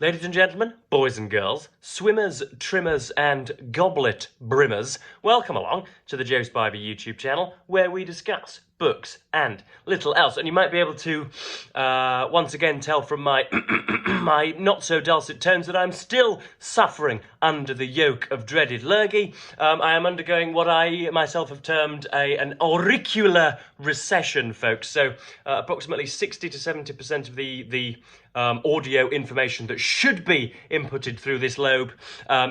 Ladies and gentlemen, boys and girls, swimmers, trimmers, and goblet brimmers, welcome along to the Joe Spivey YouTube channel, where we discuss books and little else. And you might be able to once again tell from my my not so dulcet tones that I'm still suffering under the yoke of dreaded lurgy. I am undergoing what I myself have termed an auricular recession, folks. So approximately 60 to 70% of the audio information that should be inputted through this lobe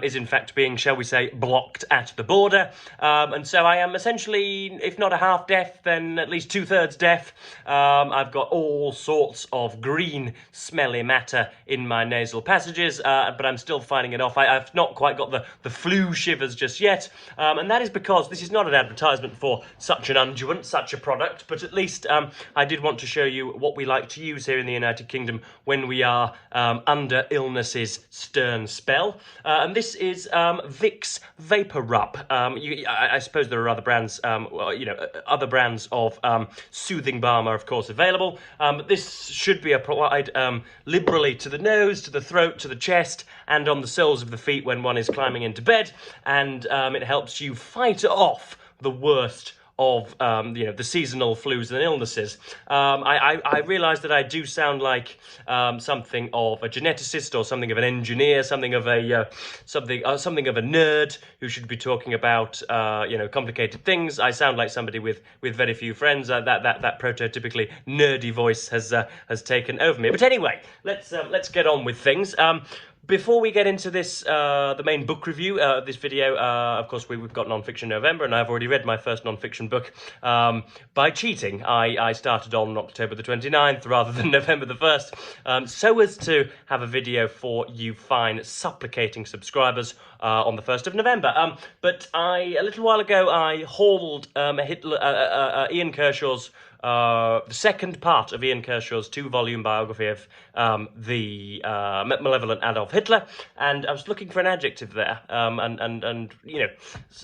is in fact being, shall we say, blocked at the border. And so I am essentially, if not a half deaf, then at least 2/3 deaf. I've got all sorts of green, smelly matter in my nasal passages, but I'm still fighting it off. I've not quite got the flu shivers just yet, and that is because this is not an advertisement for such an unguent, such a product, but at least I did want to show you what we like to use here in the United Kingdom when we are under illness's stern spell. And this is Vix Vapor Rub. I suppose there are other brands, other brands of soothing balm are of course available, but this should be applied liberally to the nose, to the throat, to the chest, and on the soles of the feet when one is climbing into bed, and it helps you fight off the worst of the seasonal flus and illnesses. I realise that I do sound like something of a geneticist or something of an engineer, something of a nerd who should be talking about complicated things. I sound like somebody with very few friends. That prototypically nerdy voice has taken over me. But anyway, let's get on with things. Before we get into this, the main book review of this video, of course, we've got Non-Fiction November, and I've already read my first non-fiction book by cheating. I started on October the 29th rather than November the 1st, so as to have a video for you fine supplicating subscribers on the 1st of November. But a little while ago, I hauled Ian Kershaw's the second part of Ian Kershaw's 2-volume biography of the malevolent Adolf Hitler, and I was looking for an adjective there, and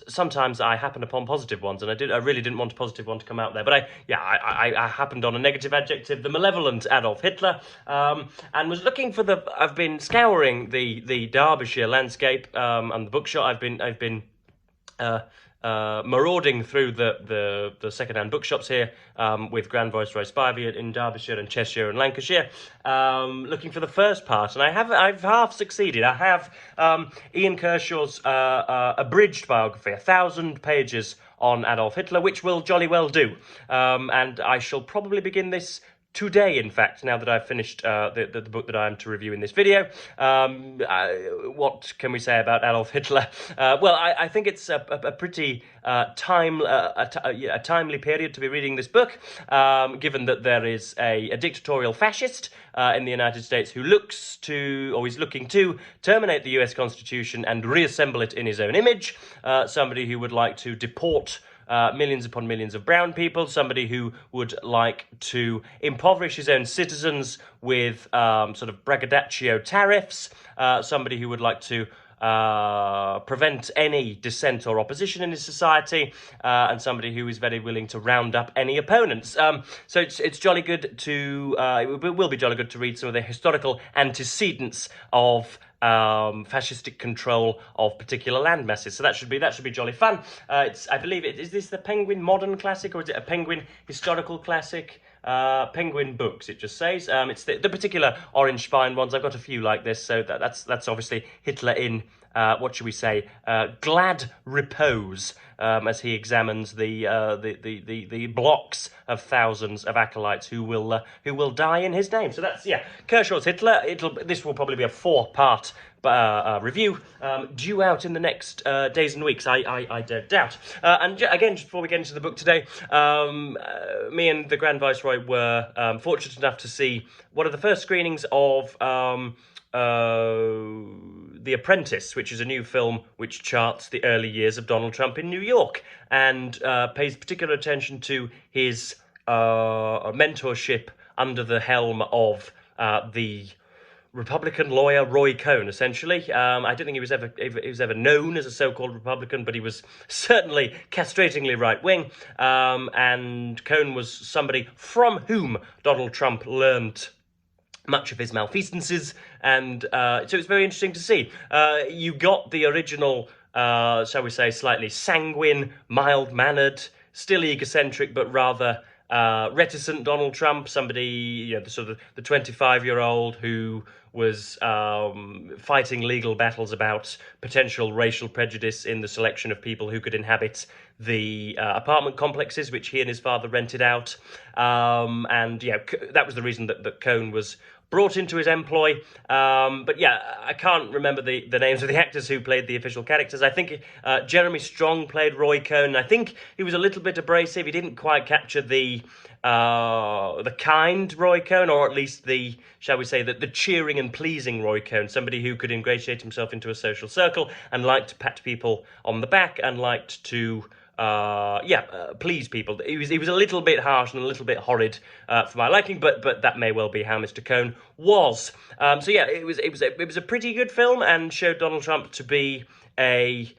sometimes I happen upon positive ones, and I really didn't want a positive one to come out there, but I happened on a negative adjective, the malevolent Adolf Hitler, and was looking for I've been scouring the Derbyshire landscape and the bookshop. I've been marauding through the second-hand bookshops here with Grand Viceroy Spivey in Derbyshire and Cheshire and Lancashire, looking for the first part, and I've half succeeded. I have Ian Kershaw's abridged biography, 1,000 pages on Adolf Hitler, which will jolly well do, and I shall probably begin this today, in fact, now that I've finished the book that I am to review in this video. What can we say about Adolf Hitler? Well, I think it's a pretty timely period to be reading this book, given that there is a dictatorial fascist in the United States who is looking to terminate the US Constitution and reassemble it in his own image, somebody who would like to deport millions upon millions of brown people, somebody who would like to impoverish his own citizens with sort of braggadocio tariffs, somebody who would like to prevent any dissent or opposition in his society, and somebody who is very willing to round up any opponents. So it's jolly good to, it will be jolly good to read some of the historical antecedents of fascistic control of particular land masses. So that should be jolly fun. I believe is this the Penguin Modern Classic, or is it a Penguin Historical Classic? Penguin Books, it just says. It's the particular orange spine ones. I've got a few like this, so that's obviously Hitler in what should we say, glad repose, as he examines the blocks of thousands of acolytes who will die in his name. So that's Kershaw's Hitler. This will probably be a 4-part review due out in the next days and weeks, I don't doubt. And again, just before we get into the book today, me and the Grand Viceroy were fortunate enough to see one of the first screenings of The Apprentice, which is a new film which charts the early years of Donald Trump in New York and pays particular attention to his mentorship under the helm of the Republican lawyer Roy Cohn, essentially. I don't think he was ever known as a so-called Republican, but he was certainly castratingly right-wing. And Cohn was somebody from whom Donald Trump learned much of his malfeasances, and so it's very interesting to see. You got the original, shall we say, slightly sanguine, mild-mannered, still egocentric, but rather reticent Donald Trump, somebody, the sort of the 25-year-old who was fighting legal battles about potential racial prejudice in the selection of people who could inhabit the apartment complexes which he and his father rented out. And that was the reason that Cohn was brought into his employ. But I can't remember the names of the actors who played the official characters. I think Jeremy Strong played Roy Cohn. I think he was a little bit abrasive. He didn't quite capture the kind Roy Cohn, or at least the, shall we say, the cheering and pleasing Roy Cohn, somebody who could ingratiate himself into a social circle and liked to pat people on the back and liked to please people. He was a little bit harsh and a little bit horrid for my liking, but that may well be how Mr. Cohn was. It was a pretty good film and showed Donald Trump to be a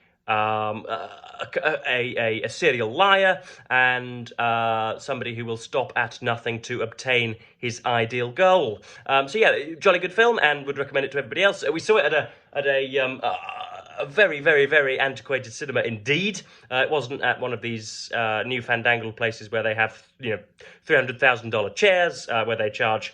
serial liar and somebody who will stop at nothing to obtain his ideal goal. Jolly good film, and would recommend it to everybody else. We saw it at a very, very, very antiquated cinema indeed. It wasn't at one of these new fandangled places where they have, $300,000 chairs, where they charge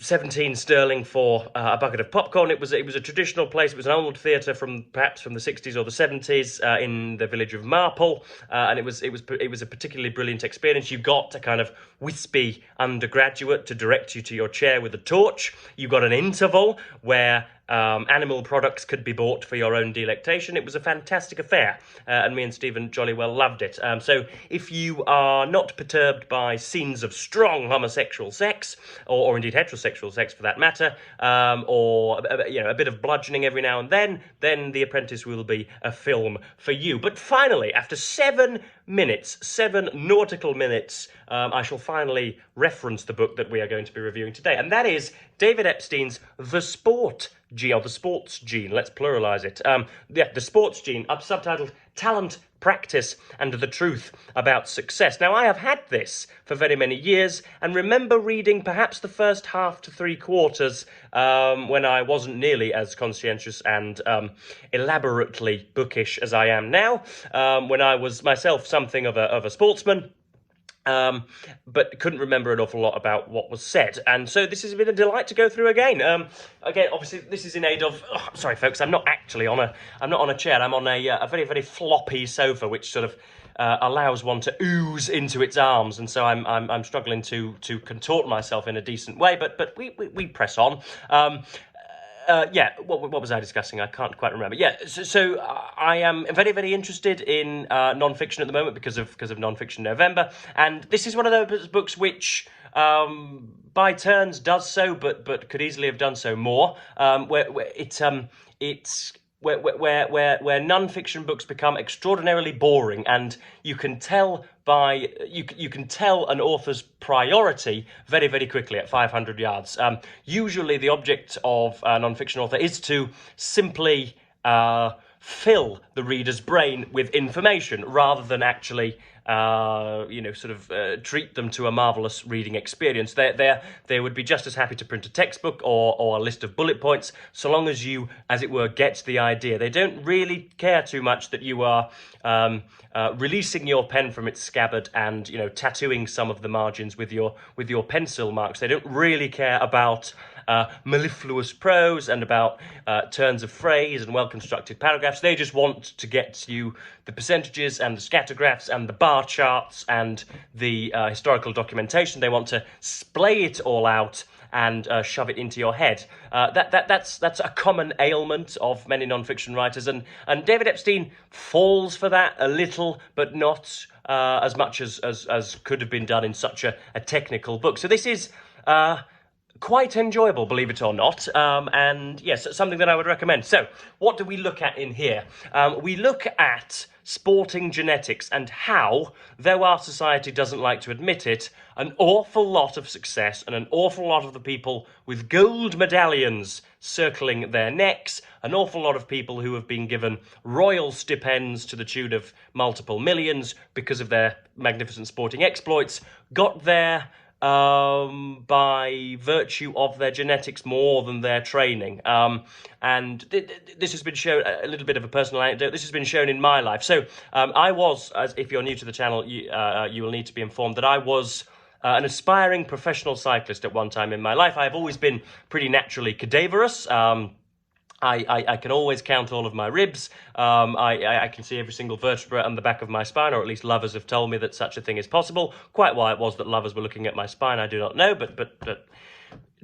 17 sterling for a bucket of popcorn. It was a traditional place. It was an old theatre perhaps from the 60s or the 70s in the village of Marple, and it was a particularly brilliant experience. You got a kind of wispy undergraduate to direct you to your chair with a torch. You got an interval where animal products could be bought for your own delectation. It was a fantastic affair, and me and Stephen jolly well loved it. So if you are not perturbed by scenes of strong homosexual sex, or indeed heterosexual sex for that matter, or a bit of bludgeoning every now and then The Apprentice will be a film for you. But finally, after 7 nautical minutes, I shall finally reference the book that we are going to be reviewing today, and that is David Epstein's The Sports Gene. Let's pluralise it. The Sports Gene, subtitled Talent, Practice and the Truth About Success. Now, I have had this for very many years and remember reading perhaps the first half to three quarters when I wasn't nearly as conscientious and elaborately bookish as I am now, when I was myself something of a sportsman. But couldn't remember an awful lot about what was said, and so this has been a delight to go through again. Obviously, this is in aid of. Sorry, folks, I'm not on a chair. I'm on a very, very floppy sofa, which sort of allows one to ooze into its arms, and so I'm struggling to contort myself in a decent way. But we press on. What was I discussing? I can't quite remember. So I am very, very interested in non-fiction at the moment because of Non-Fiction November, and this is one of those books which, by turns, does so, but could easily have done so more. Where non-fiction books become extraordinarily boring, and you can tell you can tell an author's priority very, very quickly at 500 yards. Usually, the object of a non-fiction author is to simply fill the reader's brain with information rather than actually treat them to a marvellous reading experience. They would be just as happy to print a textbook or a list of bullet points, so long as you, as it were, get the idea. They don't really care too much that you are releasing your pen from its scabbard and tattooing some of the margins with your pencil marks. They don't really care about mellifluous prose and about turns of phrase and well-constructed paragraphs. They just want to get you the percentages and the scattergraphs and the bar charts and the historical documentation. They want to splay it all out and shove it into your head. That's a common ailment of many non-fiction writers, and David Epstein falls for that a little, but not as much as could have been done in such a technical book. So this is quite enjoyable, believe it or not, and yes, something that I would recommend. So, what do we look at in here? We look at sporting genetics and how, though our society doesn't like to admit it, an awful lot of success and an awful lot of the people with gold medallions circling their necks, an awful lot of people who have been given royal stipends to the tune of multiple millions because of their magnificent sporting exploits, got there by virtue of their genetics more than their training. And this has been shown, a little bit of a personal anecdote, this has been shown in my life. So I was, as if you're new to the channel, you will need to be informed that I was an aspiring professional cyclist at one time in my life. I've always been pretty naturally cadaverous. I can always count all of my ribs. I can see every single vertebra on the back of my spine, or at least lovers have told me that such a thing is possible. Quite why it was that lovers were looking at my spine, I do not know, but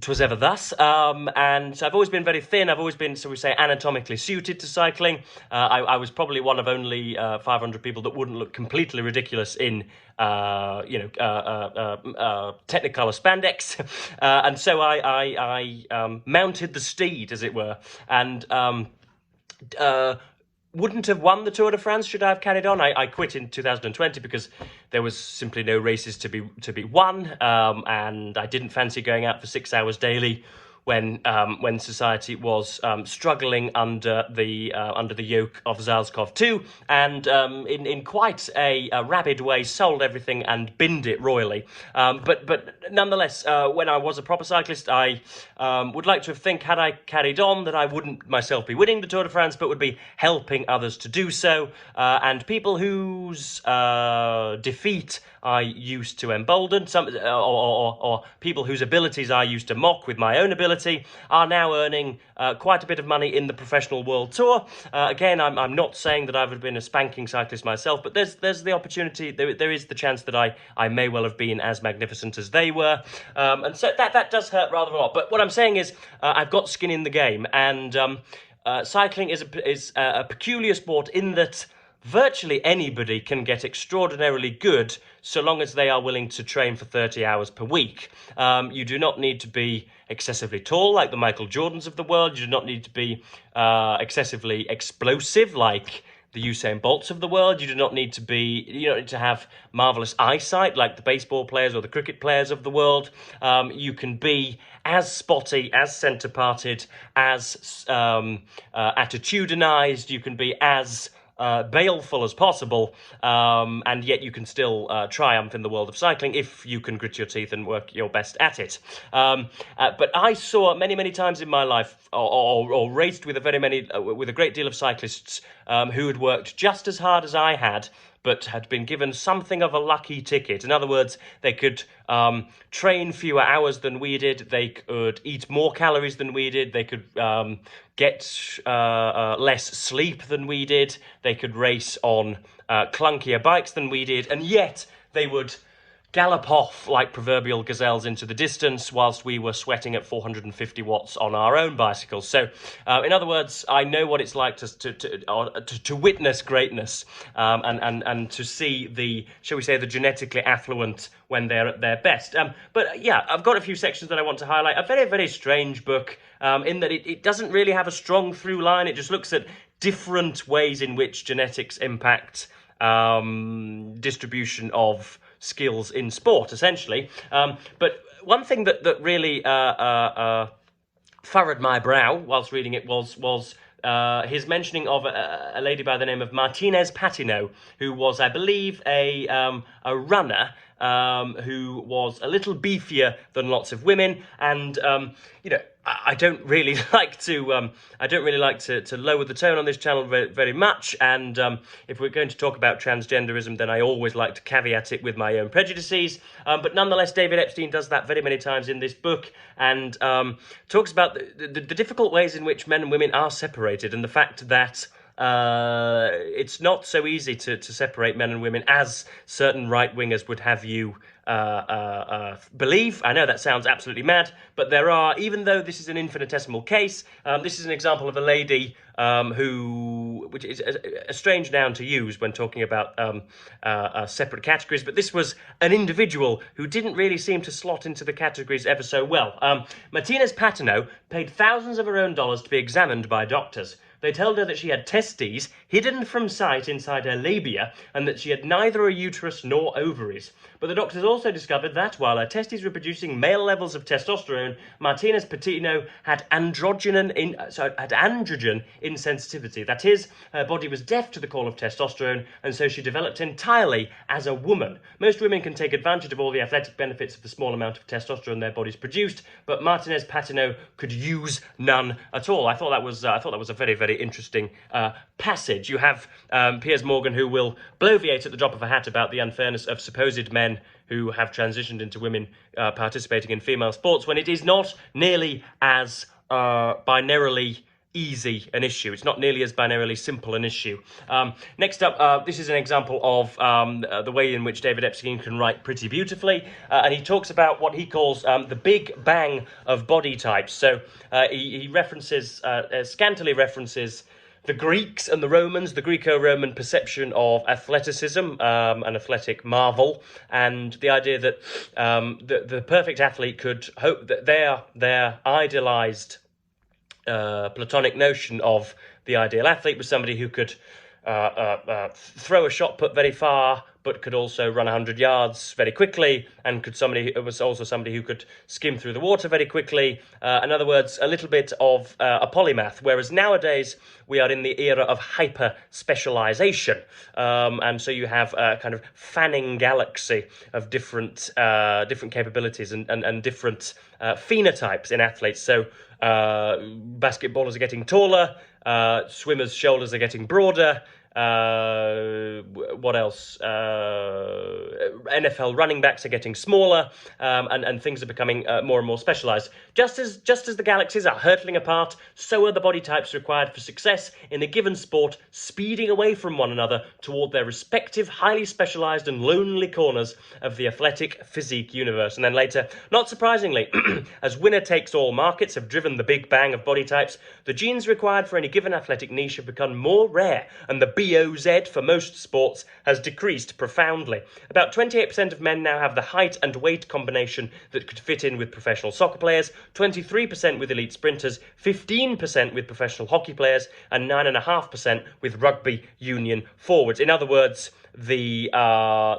'twas ever thus. And so I've always been very thin. I've always been, so we say, anatomically suited to cycling. I was probably one of only 500 people that wouldn't look completely ridiculous in, Technicolor spandex. And so I mounted the steed, as it were, and wouldn't have won the Tour de France should I have carried on. I quit in 2020 because there was simply no races to be won, and I didn't fancy going out for 6 hours daily when society was struggling under the yoke of SARS-CoV-2, and in quite a rabid way sold everything and binned it royally. But nonetheless, when I was a proper cyclist, I would like to think, had I carried on, that I wouldn't myself be winning the Tour de France, but would be helping others to do so, and people whose defeat I used to embolden, or people whose abilities I used to mock with my own ability, are now earning quite a bit of money in the professional world tour. Again, I'm not saying that I've been a spanking cyclist myself, but there's the opportunity, there is the chance that I may well have been as magnificent as they were, and so that does hurt rather a lot. But what I'm saying is, I've got skin in the game, and cycling is a peculiar sport in that virtually anybody can get extraordinarily good so long as they are willing to train for 30 hours per week. You do not need to be excessively tall like the Michael Jordans of the world. You do not need to be excessively explosive like the Usain Bolts of the world. You do not need to have marvelous eyesight like the baseball players or the cricket players of the world. You can be as spotty, as centre-parted, as attitudinized. You can be as baleful as possible, and yet you can still triumph in the world of cycling if you can grit your teeth and work your best at it. But I saw many times in my life, or raced with with a great deal of cyclists who had worked just as hard as I had, but had been given something of a lucky ticket. In other words, they could train fewer hours than we did, they could eat more calories than we did, they could get less sleep than we did, they could race on clunkier bikes than we did, and yet they would gallop off like proverbial gazelles into the distance whilst we were sweating at 450 watts on our own bicycles. So, in other words, I know what it's like to witness greatness, and to see the, shall we say, the genetically affluent when they're at their best. But yeah, I've got a few sections that I want to highlight. A very strange book, in that it doesn't really have a strong through line. It just looks at different ways in which genetics impact distribution of skills in sport, essentially. But one thing that really furrowed my brow whilst reading it was his mentioning of a lady by the name of Martinez Patino, who was, I believe, a runner who was a little beefier than lots of women, and I don't really like to lower the tone on this channel very much, and if we're going to talk about transgenderism, then I always like to caveat it with my own prejudices. But nonetheless, David Epstein does that very many times in this book, and talks about the difficult ways in which men and women are separated, and the fact that it's not so easy to separate men and women as certain right-wingers would have you believe. I know that sounds absolutely mad, but there are, even though this is an infinitesimal case, this is an example of a lady which is a strange noun to use when talking about separate categories, but this was an individual who didn't really seem to slot into the categories ever so well. Martinez Patino paid thousands of her own dollars to be examined by doctors. They told her that she had testes hidden from sight inside her labia and that she had neither a uterus nor ovaries. But the doctors also discovered that while her testes were producing male levels of testosterone, Martinez Patino had androgen insensitivity. That is, her body was deaf to the call of testosterone, and so she developed entirely as a woman. Most women can take advantage of all the athletic benefits of the small amount of testosterone their bodies produced, but Martinez Patino could use none at all. I thought that was a very, very interesting passage. You have Piers Morgan, who will bloviate at the drop of a hat about the unfairness of supposed men who have transitioned into women participating in female sports, when it is not nearly as binarily easy an issue. It's not nearly as binarily simple an issue. Next up, this is an example of the way in which David Epstein can write pretty beautifully, and he talks about what he calls the big bang of body types. So he references, scantily references, the Greeks and the Romans, the Greco-Roman perception of athleticism, an athletic marvel, and the idea that the perfect athlete could hope that their idealized Platonic notion of the ideal athlete was somebody who could throw a shot put very far, but could also run 100 yards very quickly, and was also somebody who could skim through the water very quickly. In other words, a little bit of a polymath, whereas nowadays we are in the era of hyper-specialization. And so you have a kind of fanning galaxy of different capabilities and different phenotypes in athletes. So basketballers are getting taller, swimmers' shoulders are getting broader. What else? NFL running backs are getting smaller, and things are becoming more and more specialized. Just as the galaxies are hurtling apart, so are the body types required for success in a given sport speeding away from one another toward their respective highly specialized and lonely corners of the athletic physique universe. And then later, not surprisingly, as winner-takes-all markets have driven the big bang of body types, the genes required for any given athletic niche have become more rare, and the BOZ for most sports has decreased profoundly. About 28% of men now have the height and weight combination that could fit in with professional soccer players, 23% with elite sprinters, 15% with professional hockey players, and 9.5% with rugby union forwards. In other words, the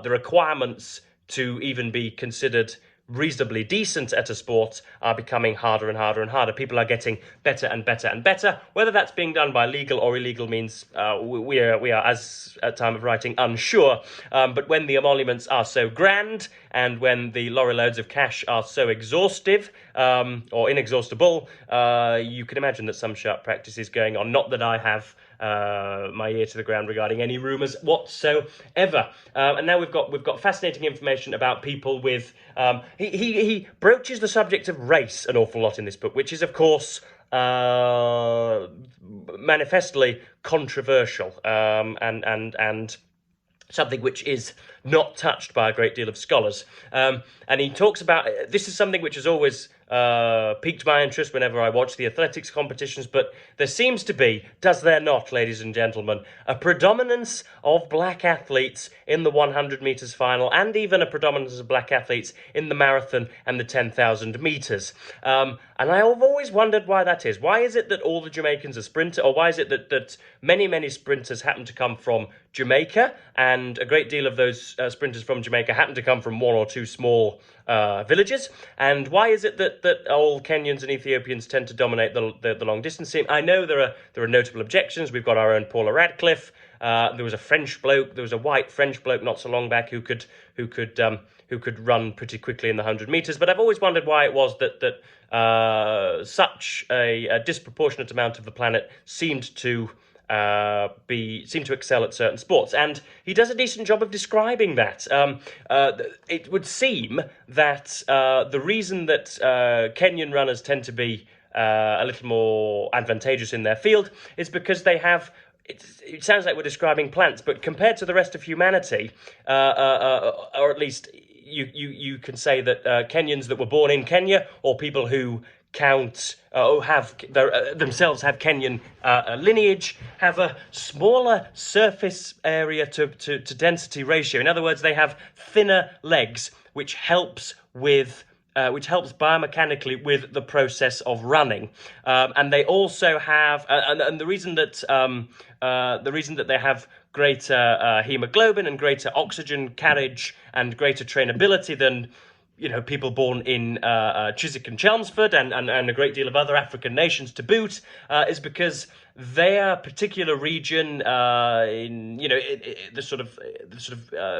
requirements to even be considered reasonably decent at a sport are becoming harder and harder and harder. People are getting better and better and better. Whether that's being done by legal or illegal means we are, as at time of writing, unsure. But when the emoluments are so grand, and when the lorry loads of cash are so exhaustive or inexhaustible, you can imagine that some sharp practice is going on. Not that I have my ear to the ground regarding any rumours whatsoever. And now we've got fascinating information about people with. He broaches the subject of race an awful lot in this book, which is, of course, manifestly controversial, and something which is not touched by a great deal of scholars. And he talks about, this is something which has always piqued my interest whenever I watch the athletics competitions, but there seems to be, does there not, ladies and gentlemen, a predominance of black athletes in the 100 metres final, and even a predominance of black athletes in the marathon and the 10,000 metres. And I've always wondered why that is. Why is it that all the Jamaicans are sprinters, or why is it that many sprinters happen to come from Jamaica, and a great deal of those sprinters from Jamaica happen to come from one or two small villages? And why is it that all Kenyans and Ethiopians tend to dominate the long distance team? I know there are notable objections. We've got our own Paula Radcliffe. There was a white French bloke not so long back who could run pretty quickly in the 100 metres. But I've always wondered why it was that such a disproportionate amount of the planet seemed to excel at certain sports, and he does a decent job of describing that. It would seem that the reason that Kenyan runners tend to be a little more advantageous in their field is because they have. It sounds like we're describing plants, but compared to the rest of humanity, or at least you can say that Kenyans that were born in Kenya, or people who themselves have Kenyan lineage, have a smaller surface area to density ratio. In other words, they have thinner legs, which helps with which helps biomechanically with the process of running. And they also have, and the reason that they have greater hemoglobin and greater oxygen carriage and greater trainability than people born in Chiswick and Chelmsford and a great deal of other African nations to boot, is because their particular region in the sort of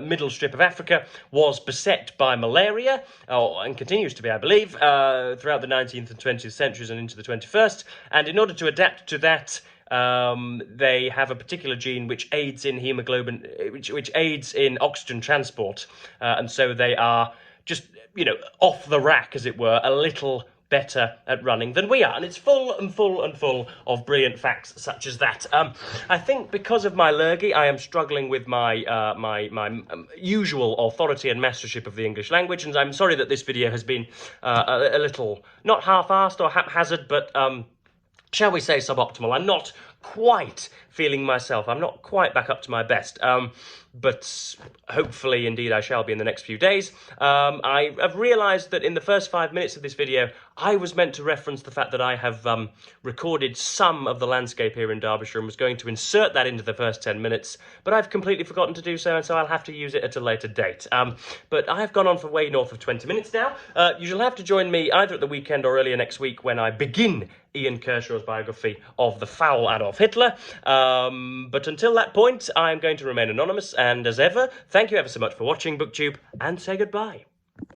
middle strip of Africa was beset by malaria, and continues to be, I believe, throughout the 19th and 20th centuries and into the 21st. And in order to adapt to that, they have a particular gene which aids in hemoglobin, which aids in oxygen transport, and so they are just off the rack, as it were, a little better at running than we are. And it's full of brilliant facts such as that. I think because of my lurgy, I am struggling with my usual authority and mastership of the English language, and I'm sorry that this video has been a little, not half-assed or haphazard, but shall we say suboptimal. I'm not quite feeling myself. I'm not quite back up to my best. But hopefully, indeed, I shall be in the next few days. I have realised that in the first 5 minutes of this video, I was meant to reference the fact that I have recorded some of the landscape here in Derbyshire and was going to insert that into the first 10 minutes, but I've completely forgotten to do so, and so I'll have to use it at a later date. But I have gone on for way north of 20 minutes now. You shall have to join me either at the weekend or earlier next week when I begin Ian Kershaw's biography of the foul Adolf Hitler. But until that point, I'm going to remain anonymous, and as ever, thank you ever so much for watching BookTube, and say goodbye.